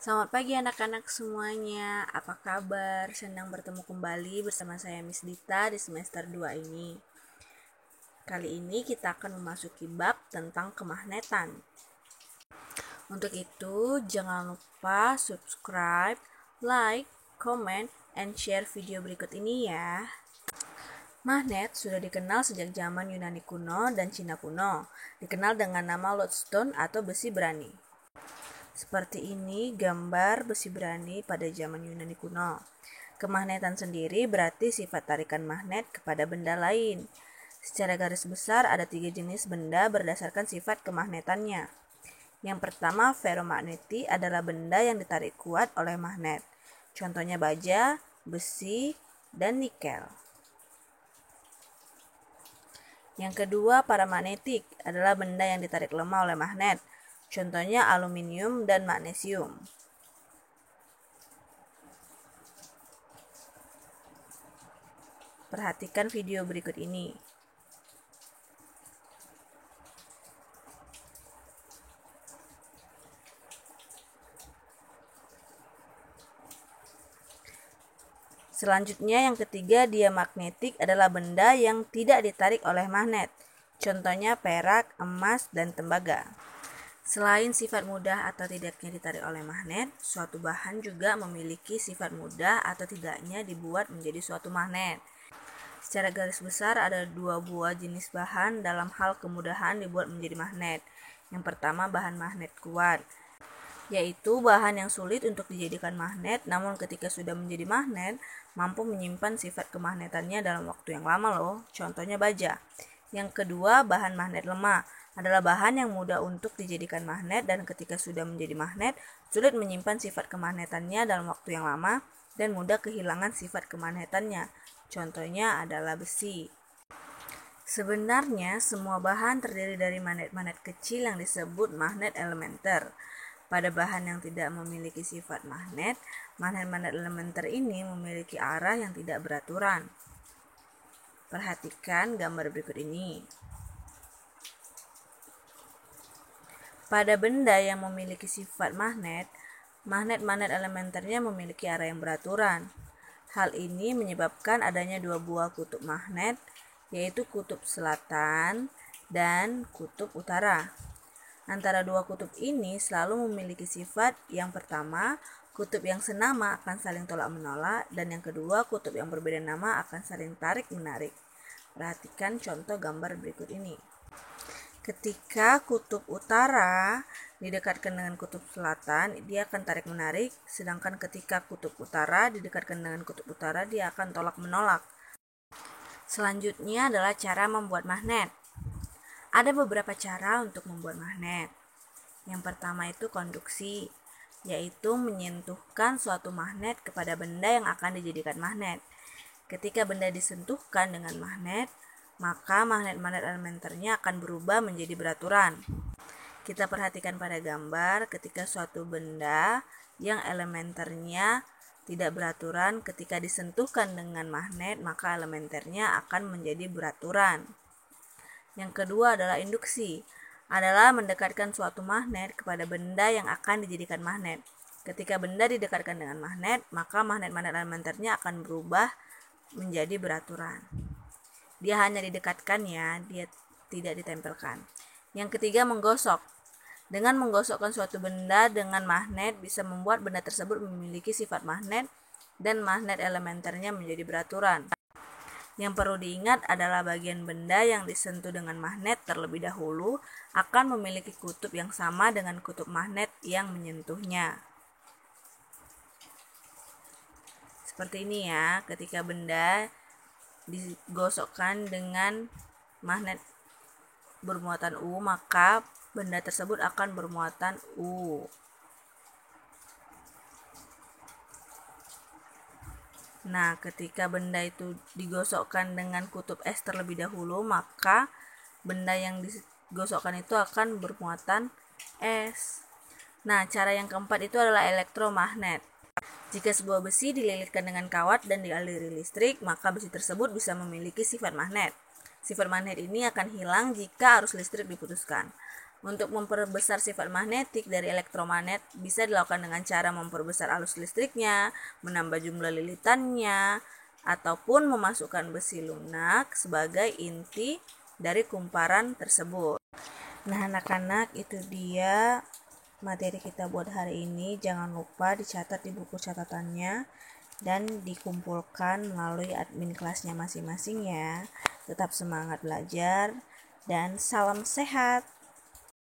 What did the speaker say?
Selamat pagi anak-anak semuanya, apa kabar? Senang bertemu kembali bersama saya Miss Dita di semester 2 ini. Kali ini kita akan memasuki bab tentang kemagnetan. Untuk itu, jangan lupa subscribe, like, comment, and share video berikut ini ya. Magnet sudah dikenal sejak zaman Yunani kuno dan Cina kuno, dikenal dengan nama lodestone atau besi berani. Seperti ini gambar besi berani pada zaman Yunani kuno. Kemagnetan sendiri berarti sifat tarikan magnet kepada benda lain. Secara garis besar ada 3 jenis benda berdasarkan sifat kemagnetannya. Yang pertama, ferromagnetik adalah benda yang ditarik kuat oleh magnet. Contohnya baja, besi, dan nikel. Yang kedua, paramagnetik adalah benda yang ditarik lemah oleh magnet. Contohnya aluminium dan magnesium. Perhatikan video berikut ini. Selanjutnya yang ketiga, diamagnetik adalah benda yang tidak ditarik oleh magnet. Contohnya perak, emas, dan tembaga. Selain sifat mudah atau tidaknya ditarik oleh magnet, suatu bahan juga memiliki sifat mudah atau tidaknya dibuat menjadi suatu magnet. Secara garis besar ada 2 buah jenis bahan dalam hal kemudahan dibuat menjadi magnet. Yang pertama, bahan magnet kuat, yaitu bahan yang sulit untuk dijadikan magnet, namun ketika sudah menjadi magnet, mampu menyimpan sifat kemagnetannya dalam waktu yang lama loh. Contohnya baja. Yang kedua, bahan magnet lemah adalah bahan yang mudah untuk dijadikan magnet dan ketika sudah menjadi magnet, sulit menyimpan sifat kemagnetannya dalam waktu yang lama dan mudah kehilangan sifat kemagnetannya. Contohnya adalah besi. Sebenarnya semua bahan terdiri dari magnet-magnet kecil yang disebut magnet elementer. Pada bahan yang tidak memiliki sifat magnet, magnet-magnet elementer ini memiliki arah yang tidak beraturan. Perhatikan gambar berikut ini. Pada benda yang memiliki sifat magnet, magnet-magnet elementernya memiliki arah yang beraturan. Hal ini menyebabkan adanya 2 buah kutub magnet, yaitu kutub selatan dan kutub utara. Antara 2 kutub ini selalu memiliki sifat yang pertama, kutub yang senama akan saling tolak-menolak, dan yang kedua, kutub yang berbeda nama akan saling tarik-menarik. Perhatikan contoh gambar berikut ini. Ketika kutub utara didekatkan dengan kutub selatan, dia akan tarik-menarik, sedangkan ketika kutub utara didekatkan dengan kutub utara, dia akan tolak-menolak. Selanjutnya adalah cara membuat magnet. Ada beberapa cara untuk membuat magnet. Yang pertama itu konduksi, yaitu menyentuhkan suatu magnet kepada benda yang akan dijadikan magnet. Ketika benda disentuhkan dengan magnet, maka magnet-magnet elementernya akan berubah menjadi beraturan. Kita perhatikan pada gambar, ketika suatu benda yang elementernya tidak beraturan, ketika disentuhkan dengan magnet, maka elementernya akan menjadi beraturan. Yang kedua adalah induksi, adalah mendekatkan suatu magnet kepada benda yang akan dijadikan magnet. Ketika benda didekatkan dengan magnet, maka magnet-magnet elementernya akan berubah menjadi beraturan. Dia hanya didekatkan ya, dia tidak ditempelkan. Yang ketiga, menggosok. Dengan menggosokkan suatu benda dengan magnet bisa membuat benda tersebut memiliki sifat magnet dan magnet elementernya menjadi beraturan. Yang perlu diingat adalah bagian benda yang disentuh dengan magnet terlebih dahulu akan memiliki kutub yang sama dengan kutub magnet yang menyentuhnya. Seperti ini ya, ketika benda digosokkan dengan magnet bermuatan U, maka benda tersebut akan bermuatan U. Nah, ketika benda itu digosokkan dengan kutub S terlebih dahulu, maka benda yang digosokkan itu akan bermuatan S. Nah, cara yang keempat itu adalah elektromagnet. Jika sebuah besi dililitkan dengan kawat dan dialiri listrik, maka besi tersebut bisa memiliki sifat magnet. Sifat magnet ini akan hilang jika arus listrik diputuskan. Untuk memperbesar sifat magnetik dari elektromagnet bisa dilakukan dengan cara memperbesar arus listriknya, menambah jumlah lilitannya, ataupun memasukkan besi lunak sebagai inti dari kumparan tersebut. Nah anak-anak, itu dia materi kita buat hari ini. Jangan lupa dicatat di buku catatannya dan dikumpulkan melalui admin kelasnya masing-masing ya. Tetap semangat belajar dan salam sehat.